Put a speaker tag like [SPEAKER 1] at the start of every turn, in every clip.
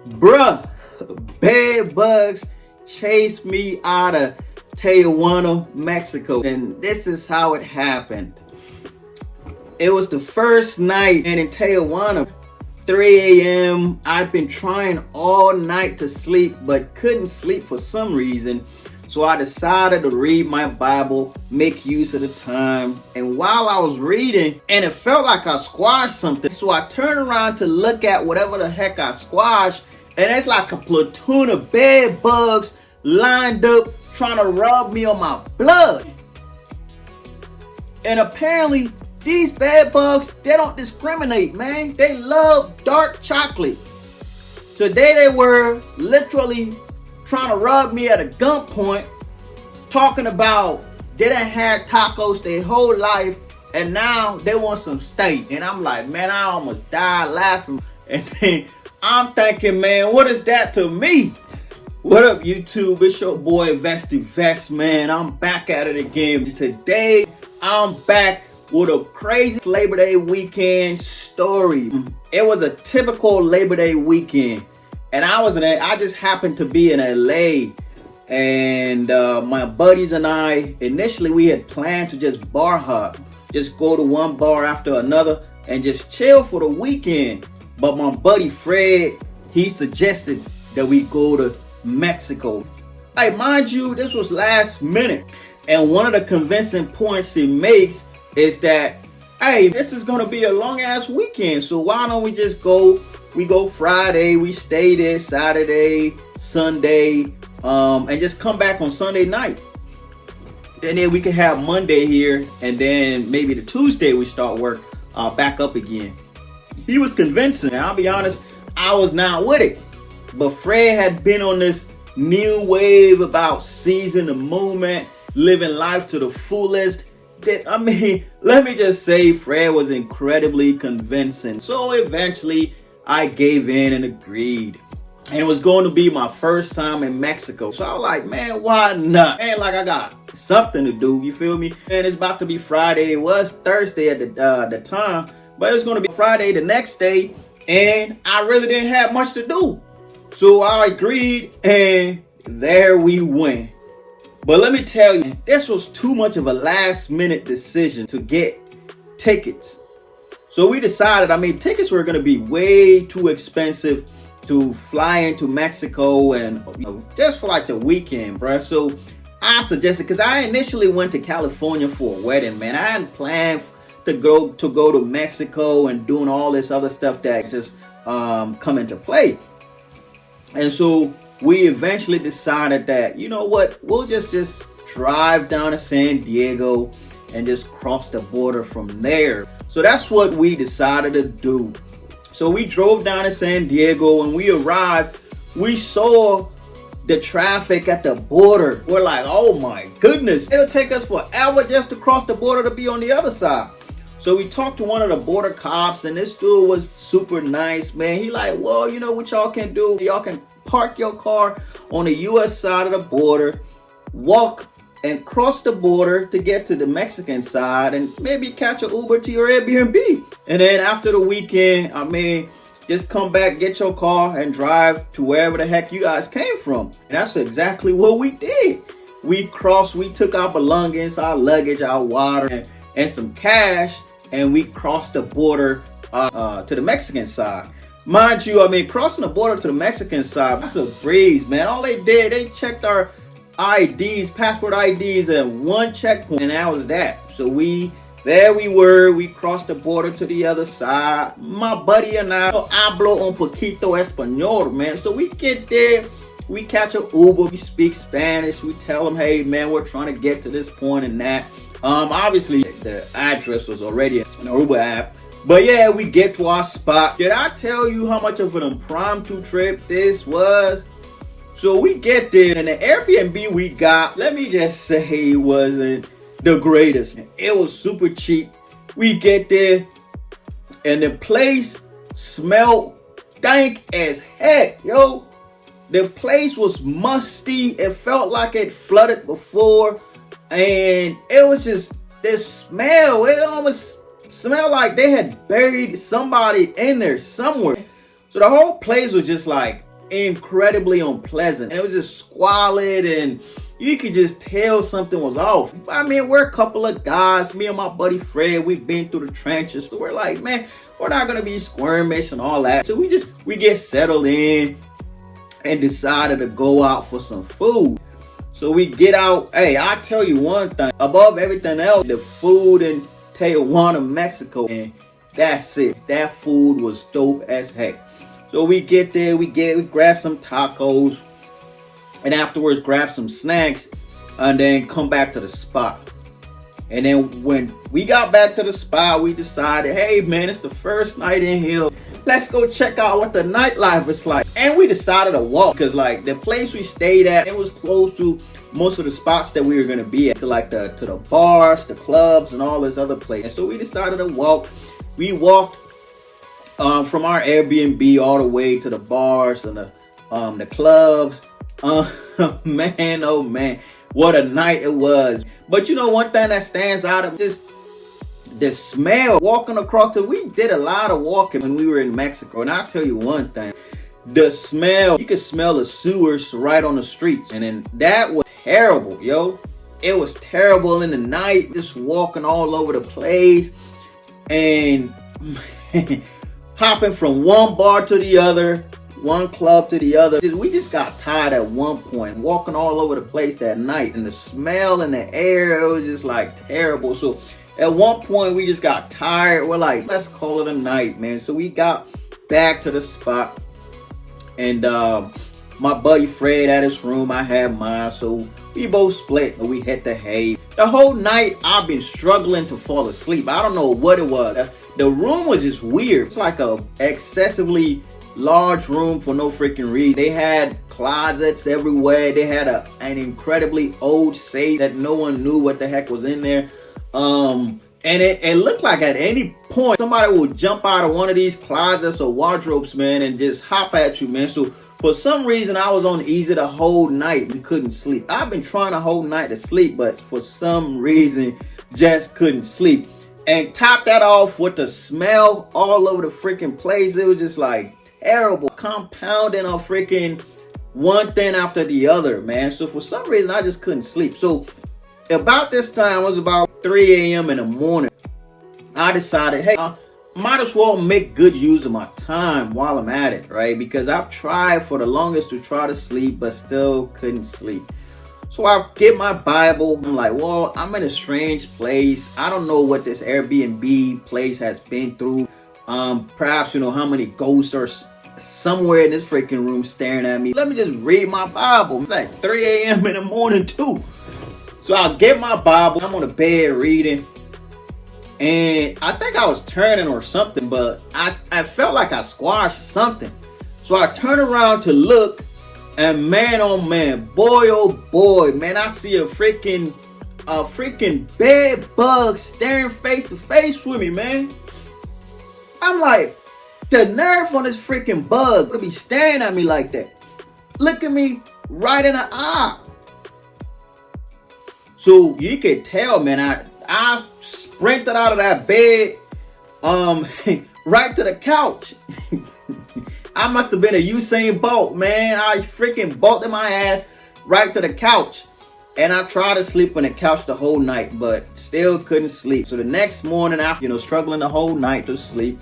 [SPEAKER 1] Bruh, BedBugs chased me out of Tijuana, Mexico. And this is how it happened. It was the first night, and in Tijuana, 3 a.m. I've been trying all night to sleep, but couldn't sleep for some reason. So I decided to read my Bible, make use of the time. And while I was reading, and it felt like I squashed something. So I turned around to look at whatever the heck I squashed. And it's like a platoon of bed bugs lined up trying to rub me on my blood. And apparently, these bed bugs, they don't discriminate, man. They love dark chocolate. Today they were literally trying to rub me at a gunpoint, talking about they done had tacos their whole life and now they want some steak. And I'm like, man, I almost died laughing. And then I'm thinking, man, what is that to me? What up, YouTube? It's your boy Vesty Vest, man. I'm back at it again. Today, I'm back with a crazy Labor Day weekend story. It was a typical Labor Day weekend. And I just happened to be in LA. And my buddies and I, initially we had planned to just bar hop. Just go to one bar after another and just chill for the weekend. But my buddy Fred, he suggested that we go to Mexico. Like, mind you, this was last minute. And one of the convincing points he makes is that, hey, this is gonna be a long ass weekend. So why don't we just go? We go Friday, we stay there Saturday, Sunday, and just come back on Sunday night. And then we can have Monday here, and then maybe the Tuesday we start work back up again. He was convincing, and I'll be honest, I was not with it. But Fred had been on this new wave about seizing the moment, living life to the fullest. I mean, let me just say, Fred was incredibly convincing. So eventually, I gave in and agreed. And it was going to be my first time in Mexico. So I was like, man, why not? And like, I got something to do, you feel me? And it's about to be Friday. It was Thursday at the time, but it was going to be Friday the next day. And I really didn't have much to do. So I agreed, and there we went. But let me tell you, this was too much of a last minute decision to get tickets. So we decided, tickets were going to be way too expensive to fly into Mexico and just for like the weekend, bro. So I suggested, because I initially went to California for a wedding, man. I hadn't planned to go to Mexico and doing all this other stuff that just come into play. And so we eventually decided that, you know what, we'll just drive down to San Diego and just cross the border from there. So that's what we decided to do. So we drove down to San Diego. When we arrived, we saw the traffic at the border. We're like, oh my goodness, it'll take us forever just to cross the border to be on the other side. So we talked to one of the border cops, and this dude was super nice, man. He like, well, you know what y'all can do? Y'all can park your car on the U.S. side of the border, walk and cross the border to get to the Mexican side, and maybe catch an Uber to your Airbnb. And then after the weekend, just come back, get your car, and drive to wherever the heck you guys came from. And that's exactly what we did. We took our belongings, our luggage, our water, and some cash, and we crossed the border to the Mexican side. Mind you, crossing the border to the Mexican side, that's a breeze, man. All they did, they checked our IDs, passport IDs at one checkpoint, and that was that. So we crossed the border to the other side. My buddy and I hablo un poquito español, man. So we get there, we catch an Uber, we speak Spanish, we tell them, hey man, we're trying to get to this point and that. Obviously the address was already in the Uber app. But yeah, we get to our spot. Did I tell you how much of an impromptu trip this was? So we get there, and the Airbnb we got, let me just say, it wasn't the greatest. It was super cheap. We get there, and the place smelled dank as heck, yo. The place was musty. It felt like it flooded before, and it was just this smell. It almost smelled like they had buried somebody in there somewhere. So the whole place was just like incredibly unpleasant. And it was just squalid, and you could just tell something was off. I mean, we're a couple of guys, me and my buddy Fred, we've been through the trenches. So we're like, man, we're not gonna be squirmish and all that. So we get settled in and decided to go out for some food. So we get out. Hey, I tell you one thing, above everything else, the food in Tijuana, Mexico, and that's it. That food was dope as heck. So we get there, we grab some tacos, and afterwards grab some snacks, and then come back to the spot. And then when we got back to the spot, we decided, hey man, it's the first night in here. Let's go check out what the nightlife is like. And we decided to walk, because like the place we stayed at, it was close to most of the spots that we were gonna be at, to like to the bars, the clubs, and all this other place. And so we decided to walk. We walked from our Airbnb all the way to the bars and the clubs. Man, oh man, what a night it was. But you know, one thing that stands out of just the smell walking across we did a lot of walking when we were in Mexico, and I'll tell you one thing, the smell, you could smell the sewers right on the streets, and then that was terrible, yo. It was terrible in the night, just walking all over the place and hopping from one bar to the other, one club to the other. We just got tired at one point, walking all over the place that night, and the smell in the air, it was just like terrible. So at one point we just got tired. We're like, let's call it a night, man. So we got back to the spot, and my buddy Fred had his room, I had mine, so we both split and we hit the hay. The whole night I've been struggling to fall asleep. I don't know what it was. The room was just weird. It's like a excessively large room for no freaking reason. They had closets everywhere. They had an incredibly old safe that no one knew what the heck was in there. And it looked like at any point somebody would jump out of one of these closets or wardrobes, man, and just hop at you, man. So for some reason I was uneasy the whole night and couldn't sleep. I've been trying the whole night to sleep, but for some reason just couldn't sleep. And top that off with the smell all over the freaking place. It was just like terrible, compounding on freaking one thing after the other, man. So for some reason I just couldn't sleep. So about this time, it was about 3 a.m. in the morning, I decided, hey, I might as well make good use of my time while I'm at it, right? Because I've tried for the longest to try to sleep, but still couldn't sleep. So I get my Bible. I'm like, well, I'm in a strange place. I don't know what this Airbnb place has been through. Perhaps you know how many ghosts are somewhere in this freaking room staring at me. Let me just read my Bible. It's like 3 a.m. in the morning too. So I'll get my Bible. I'm on the bed reading, and I think I was turning or something, but I felt like I squashed something. So I turn around to look, and man, oh man, boy, oh boy, man, I see a freaking bed bug staring face to face with me, man. I'm like, the nerve on this freaking bug to be staring at me like that. Look at me right in the eye. So you could tell, man, I sprinted out of that bed, right to the couch. I must have been a Usain Bolt, man. I freaking bolted my ass right to the couch. And I tried to sleep on the couch the whole night, but still couldn't sleep. So the next morning, after, struggling the whole night to sleep,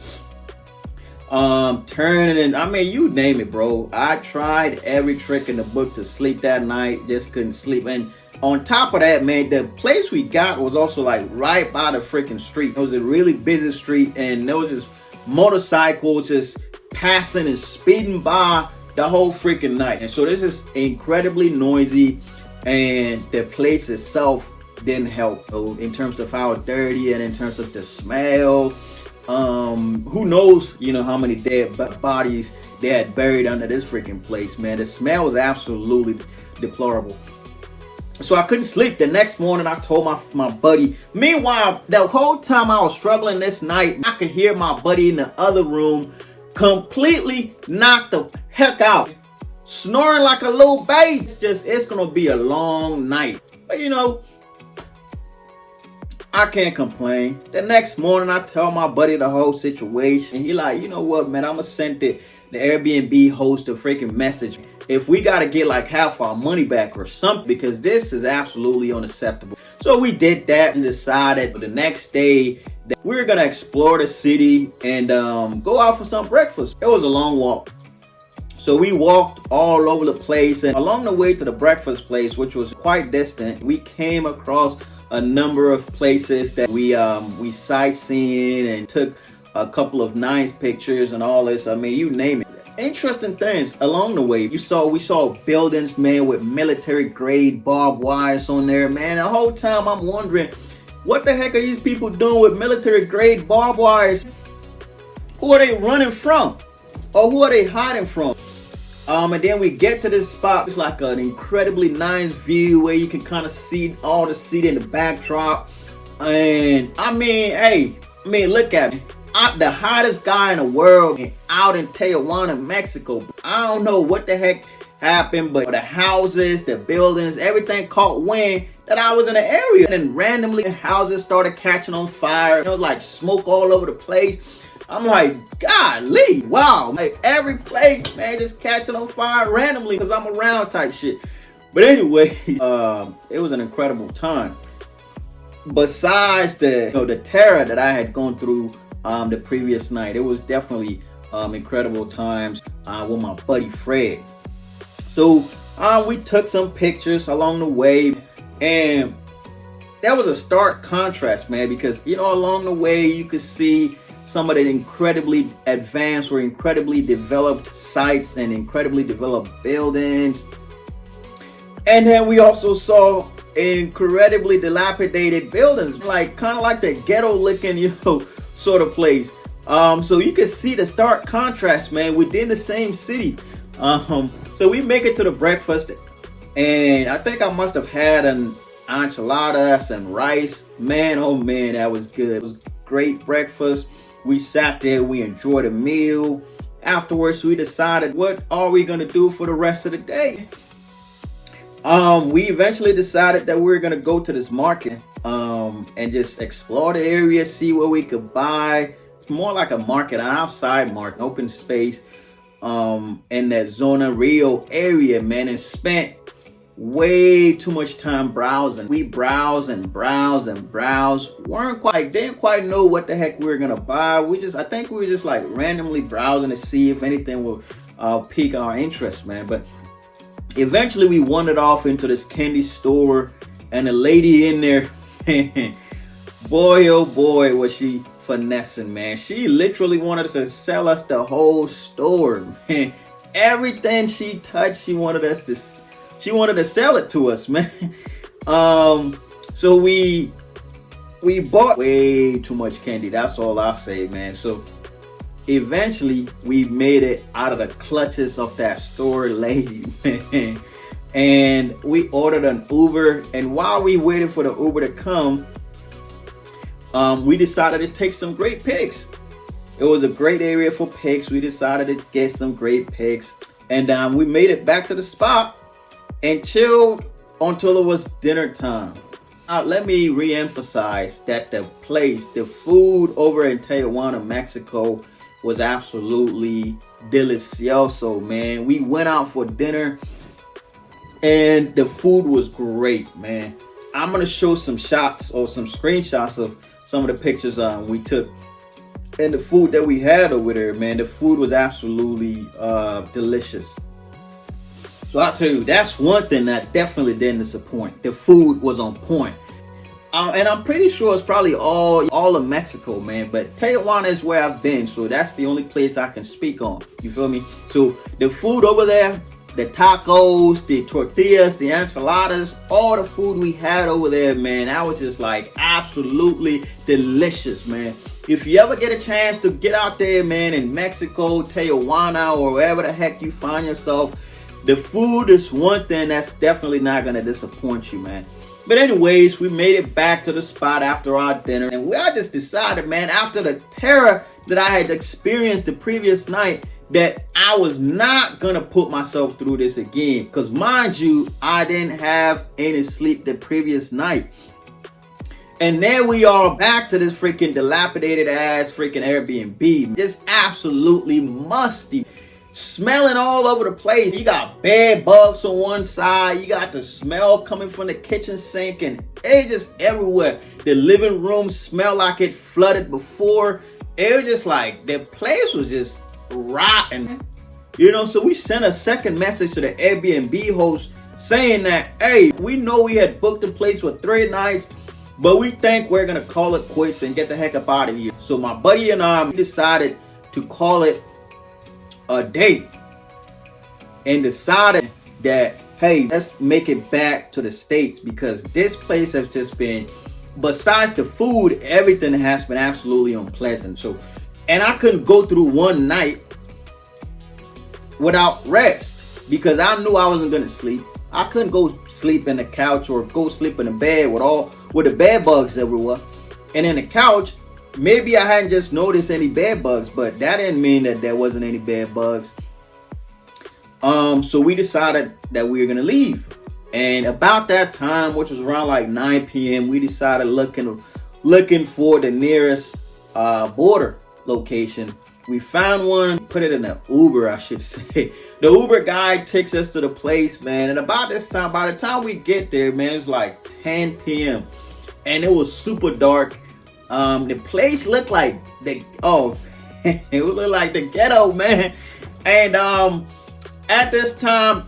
[SPEAKER 1] turning and I mean, you name it, bro. I tried every trick in the book to sleep that night, just couldn't sleep. And on top of that, man, the place we got was also like right by the freaking street. It was a really busy street, and there was just motorcycles just passing and speeding by the whole freaking night. And so this is incredibly noisy, and the place itself didn't help. So in terms of how dirty and in terms of the smell, who knows, how many dead bodies they had buried under this freaking place, man. The smell was absolutely deplorable. So I couldn't sleep. The next morning, I told my buddy. Meanwhile, the whole time I was struggling this night, I could hear my buddy in the other room completely knocked the heck out, snoring like a little baby. It's gonna be a long night. But I can't complain. The next morning, I tell my buddy the whole situation. He like, you know what, man, I'm gonna send the Airbnb host a freaking message if we got to get like half our money back or something, because this is absolutely unacceptable. So we did that and decided the next day that we were gonna explore the city and go out for some breakfast. It was a long walk. So we walked all over the place, and along the way to the breakfast place, which was quite distant, we came across a number of places that we sightseeing and took a couple of nice pictures and all this. I mean, you name it. Interesting things along the way. We saw buildings, man, with military grade barbed wires on there, man. The whole time I'm wondering, what the heck are these people doing with military grade barbed wires? Who are they running from? Or who are they hiding from? And then we get to this spot. It's like an incredibly nice view where you can kind of see all the city in the backdrop. And I mean, look at me. I'm the hottest guy in the world out in Tijuana, Mexico. I don't know what the heck happened, but the houses, the buildings, everything caught wind that I was in the area. And then randomly, houses started catching on fire. It was like smoke all over the place. I'm like, golly, wow, like every place, man, just catching on fire randomly because I'm around type shit. But anyway, it was an incredible time. Besides the terror that I had gone through the previous night, it was definitely incredible times with my buddy Fred. So we took some pictures along the way, and that was a stark contrast, man, because along the way you could see some of the incredibly advanced or incredibly developed sites and incredibly developed buildings. And then we also saw incredibly dilapidated buildings, like kind of like the ghetto looking, sort of place. So you can see the stark contrast, man, within the same city. So we make it to the breakfast, and I think I must have had an enchiladas and rice. Man, oh man, that was good. It was great breakfast. We sat there, we enjoyed a meal. Afterwards, we decided, what are we gonna do for the rest of the day? We eventually decided that we were gonna go to this market and just explore the area, see what we could buy. It's more like a market, an outside market, open space in that Zona Rio area, man, and spent way too much time browsing. We browse and browse and browse. Didn't quite know what the heck we were gonna buy. I think we were just like randomly browsing to see if anything will pique our interest, man. But eventually we wandered off into this candy store, and the lady in there, boy oh boy was she finessing, man. She literally wanted to sell us the whole store, man. Everything she touched, she wanted to sell it to us, man. So we bought way too much candy. That's all I'll say, man. So eventually we made it out of the clutches of that store lady, man. And we ordered an Uber. And while we waited for the Uber to come, we decided to take some great pics. It was a great area for pics. We decided to get some great pics. And we made it back to the spot and chilled until it was dinner time. Let me re-emphasize that the food over in Tijuana, Mexico was absolutely delicioso, man. We went out for dinner and the food was great, man. I'm gonna show some shots or some screenshots of some of the pictures we took and the food that we had over there, man. The food was absolutely delicious. So I'll tell you, that's one thing that definitely didn't disappoint. The food was on point. And I'm pretty sure it's probably all of Mexico, man. But Tijuana is where I've been, so that's the only place I can speak on. You feel me? So the food over there, the tacos, the tortillas, the enchiladas, all the food we had over there, man, that was just like absolutely delicious, man. If you ever get a chance to get out there, man, in Mexico, Tijuana, or wherever the heck you find yourself, the food is one thing that's definitely not going to disappoint you, man. But anyways, we made it back to the spot after our dinner. And I just decided, man, after the terror that I had experienced the previous night, that I was not going to put myself through this again. Because mind you, I didn't have any sleep the previous night. And there we are back to this freaking dilapidated ass freaking Airbnb. Just absolutely musty. smelling all over the place. You got bed bugs on one side. You got the smell coming from the kitchen sink, and it just everywhere. The living room smelled like it flooded before. It was just like the place was just rotten. So we sent a second message to the Airbnb host saying that, hey, we know we had booked the place for 3 nights, but we think we're gonna call it quits and get the heck up out of here. So my buddy and I decided to call it a day and decided that, hey, let's make it back to the States, because this place has just been, besides the food, everything has been absolutely unpleasant. So, and I couldn't go through one night without rest, because I knew I wasn't gonna sleep. I couldn't go sleep in the couch or go sleep in the bed with the bed bugs everywhere. And in the couch, maybe I hadn't just noticed any bed bugs, but that didn't mean that there wasn't any bed bugs. So we decided that we were gonna leave. And about that time, which was around like 9 p.m., we decided looking for the nearest border location. We found one, put it in an Uber, I should say. The Uber guy takes us to the place, man. And about this time, by the time we get there, man, it's like 10 p.m. And it was super dark. The place looked like it looked like the ghetto, man. And at this time,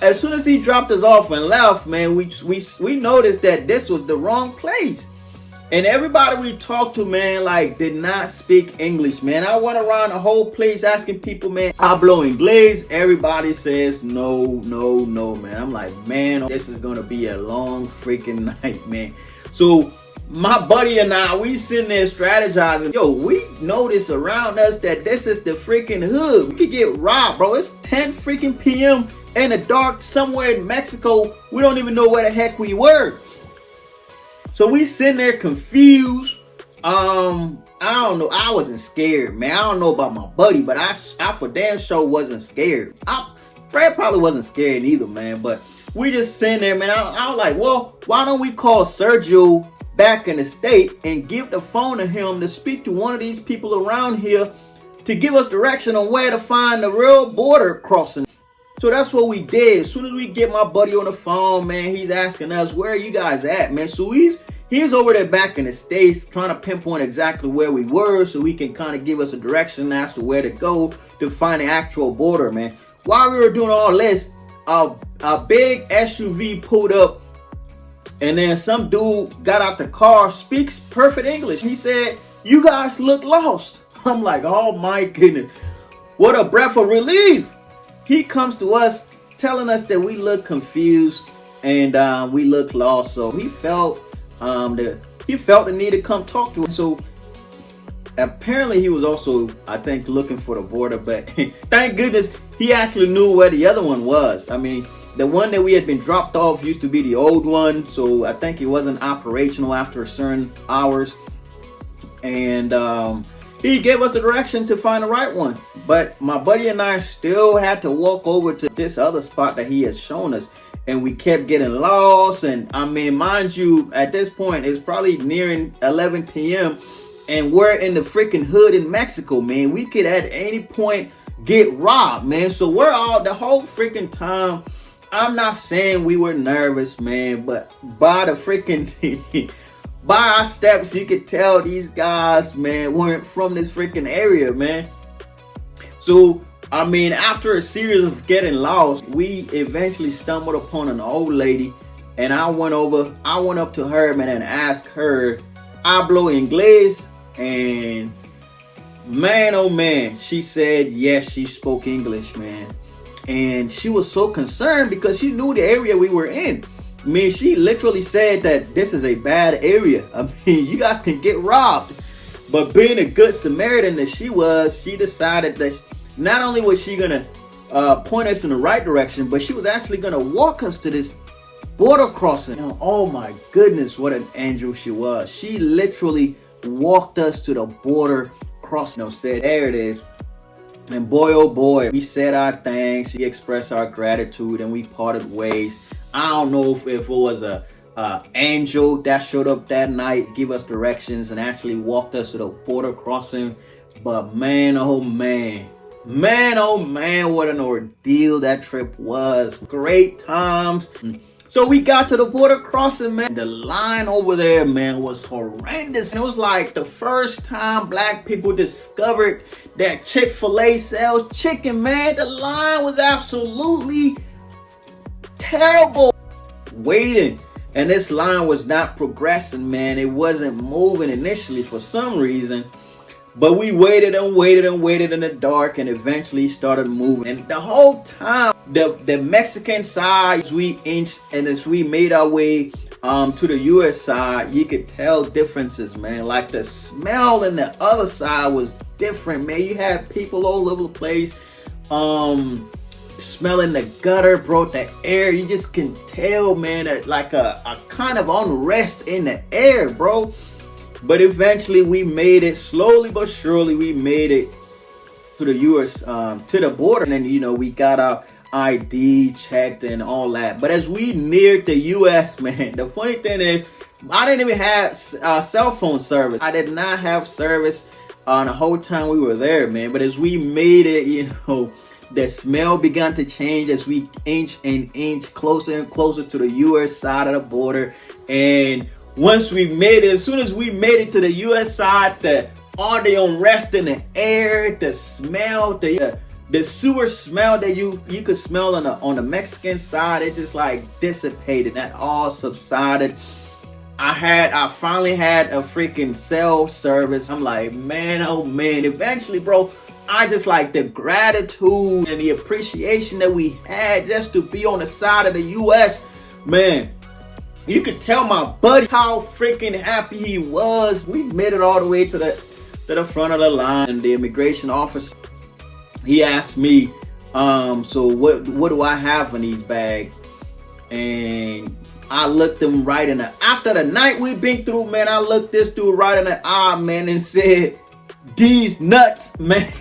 [SPEAKER 1] as soon as he dropped us off and left, man, we noticed that this was the wrong place. And everybody we talked to, man, like, did not speak English, man. I went around the whole place asking people, man, hablo inglés. Everybody says no, man. I'm like, man, this is gonna be a long freaking night, man. So my buddy and I, we sitting there strategizing. Yo, we notice around us that this is the freaking hood. We could get robbed, bro. It's 10 freaking p.m. in the dark somewhere in Mexico. We don't even know where the heck we were. So we sitting there confused. I don't know. I wasn't scared, man. I don't know about my buddy, but I for damn sure wasn't scared. Fred probably wasn't scared either, man. But we just sitting there, man. I was like, well, why don't we call Sergio back in the state and give the phone to him to speak to one of these people around here to give us direction on where to find the real border crossing. So that's what we did. As soon as we get my buddy on the phone, man, he's asking us, where are you guys at, man? So he's over there back in the States trying to pinpoint exactly where we were so he can kind of give us a direction as to where to go to find the actual border, man. While we were doing all this, a big SUV pulled up, and then some dude got out the car, speaks perfect English. He said, you guys look lost. I'm like, oh my goodness. What a breath of relief. He comes to us telling us that we look confused and we look lost. So he felt the need to come talk to us. So apparently he was also, I think, looking for the border, but thank goodness he actually knew where the other one was. I mean, the one that we had been dropped off used to be the old one, so I think it wasn't operational after certain hours. And he gave us the direction to find the right one. But my buddy and I still had to walk over to this other spot that he had shown us. And we kept getting lost. And I mean, mind you, at this point, it's probably nearing 11 p.m. And we're in the freaking hood in Mexico, man. We could at any point get robbed, man. So we're all, the whole freaking time, I'm not saying we were nervous, man. But by the freaking... by our steps, you could tell these guys, man, weren't from this freaking area, man. So, I mean, after a series of getting lost, we eventually stumbled upon an old lady. And I went up to her, man, and asked her, hablo inglés? And man, oh man, she said, yes, she spoke English, man. And she was so concerned because she knew the area we were in. I mean, she literally said that this is a bad area. I mean, you guys can get robbed. But being a good Samaritan that she was, she decided that not only was she going to point us in the right direction, but she was actually going to walk us to this border crossing. Now, oh my goodness, what an angel she was. She literally walked us to the border crossing. You know, said, there it is. And boy, oh boy, we said our thanks. We expressed our gratitude and we parted ways. I don't know if it was a angel that showed up that night, give us directions and actually walked us to the border crossing. But man, oh man, Man, oh man, what an ordeal that trip was. Great times. So we got to the border crossing, man. The line over there, man, was horrendous. And it was like the first time black people discovered that Chick-fil-A sells chicken, man. The line was absolutely terrible. Waiting. And this line was not progressing, man. It wasn't moving initially for some reason. But we waited and waited and waited in the dark and eventually started moving. And the whole time, the Mexican side, as we inched and as we made our way to the US side, you could tell differences, man. Like the smell in the other side was different, man. You had people all over the place smelling the gutter, bro, the air. You just can tell, man, that like a kind of unrest in the air, bro. But eventually we made it, slowly but surely we made it to the US, to the border. And then, you know, we got our ID checked and all that. But as we neared the US, man, the funny thing is, I didn't even have cell phone service. I did not have service the whole time we were there, man. But as we made it, you know, the smell began to change as we inched and inched closer and closer to the US side of the border. And once we made it, as soon as we made it to the US side, all the unrest in the air, the smell, the sewer smell that you could smell on the Mexican side, it just like dissipated. That all subsided. I finally had a freaking cell service. I'm like, man, oh man. Eventually, bro, I just like the gratitude and the appreciation that we had just to be on the side of the US, man. You could tell my buddy how freaking happy he was. We made it all the way to the front of the line, and the immigration officer, he asked me, so what do I have in these bags? And I looked him right in the, after the night we've been through, man, I looked this dude right in the eye, man, and said, "These nuts, man."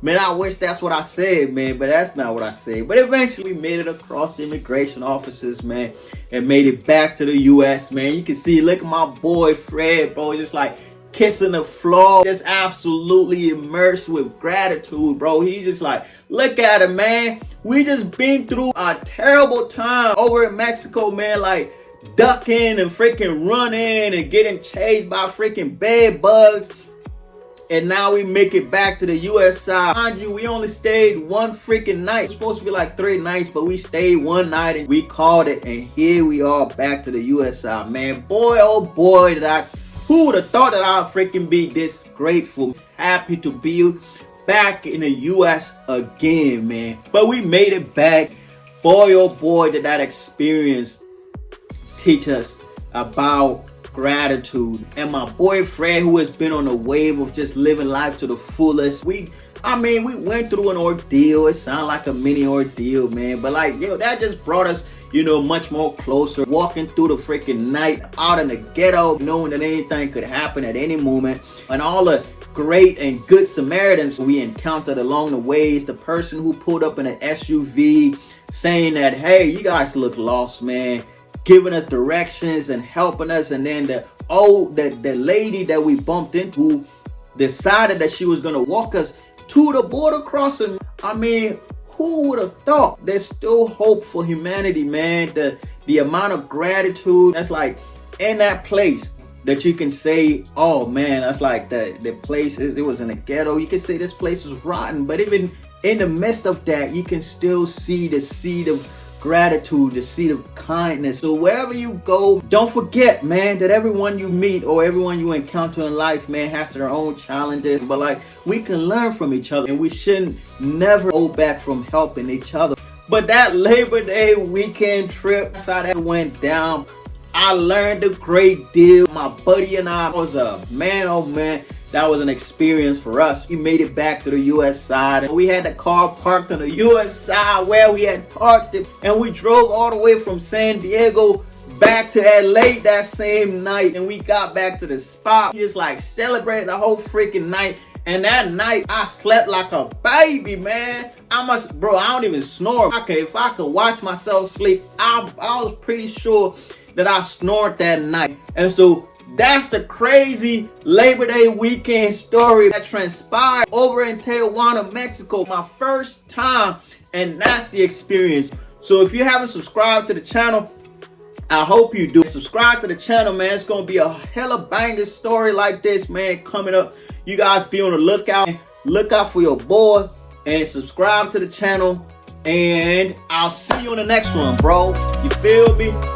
[SPEAKER 1] Man, I wish that's what I said, man, but that's not what I said. But eventually we made it across the immigration offices, man, and made it back to the US, man. You can see, look at my boy Fred, bro, just like kissing the floor, just absolutely immersed with gratitude, bro. He just like, look at him, man. We just been through a terrible time over in Mexico, man, like ducking and freaking running and getting chased by freaking bed bugs. And now we make it back to the US side. Mind you, we only stayed one freaking night. It was supposed to be like 3 nights, but we stayed one night and we called it. And here we are back to the US side, man. Boy, oh boy, who would have thought that I'd freaking be this grateful, happy to be back in the US again, man. But we made it back. Boy, oh boy, did that experience teach us about gratitude. And my boy Fred, who has been on a wave of just living life to the fullest, we went through an ordeal. It sounded like a mini ordeal, man, but like, yo, that just brought us, you know, much more closer. Walking through the freaking night out in the ghetto, knowing that anything could happen at any moment, and all the great and good Samaritans we encountered along the ways. The person who pulled up in an SUV saying that, hey, you guys look lost, man, giving us directions and helping us. And then the lady that we bumped into decided that she was gonna walk us to the border crossing. I mean, who would have thought? There's still hope for humanity, man. The amount of gratitude that's like in that place, that you can say, oh man, that's like the place, it was in a ghetto. You can say this place is rotten, but even in the midst of that, you can still see the seed of gratitude, the seed of kindness. So wherever you go, don't forget, man, that everyone you meet or everyone you encounter in life, man, has their own challenges. But like, we can learn from each other, and we shouldn't never hold back from helping each other. But that Labor Day weekend trip, that's how that went down. I learned a great deal. My buddy and I was a man, oh man, that was an experience for us. We made it back to the US side. We had the car parked on the US side where we had parked it, and we drove all the way from San Diego back to LA that same night. And we got back to the spot. We just like celebrated the whole freaking night. And that night, I slept like a baby, man. I don't even snore. Okay, if I could watch myself sleep, I was pretty sure that I snored that night. And so That's the crazy Labor Day weekend story that transpired over in Tijuana, Mexico. My first time, and that's the experience. So if you haven't subscribed to the channel, I hope you do. Subscribe to the channel, man. It's going to be a hella banger story like this, man, coming up. You guys be on the lookout. Look out for your boy and subscribe to the channel. And I'll see you on the next one, bro. You feel me?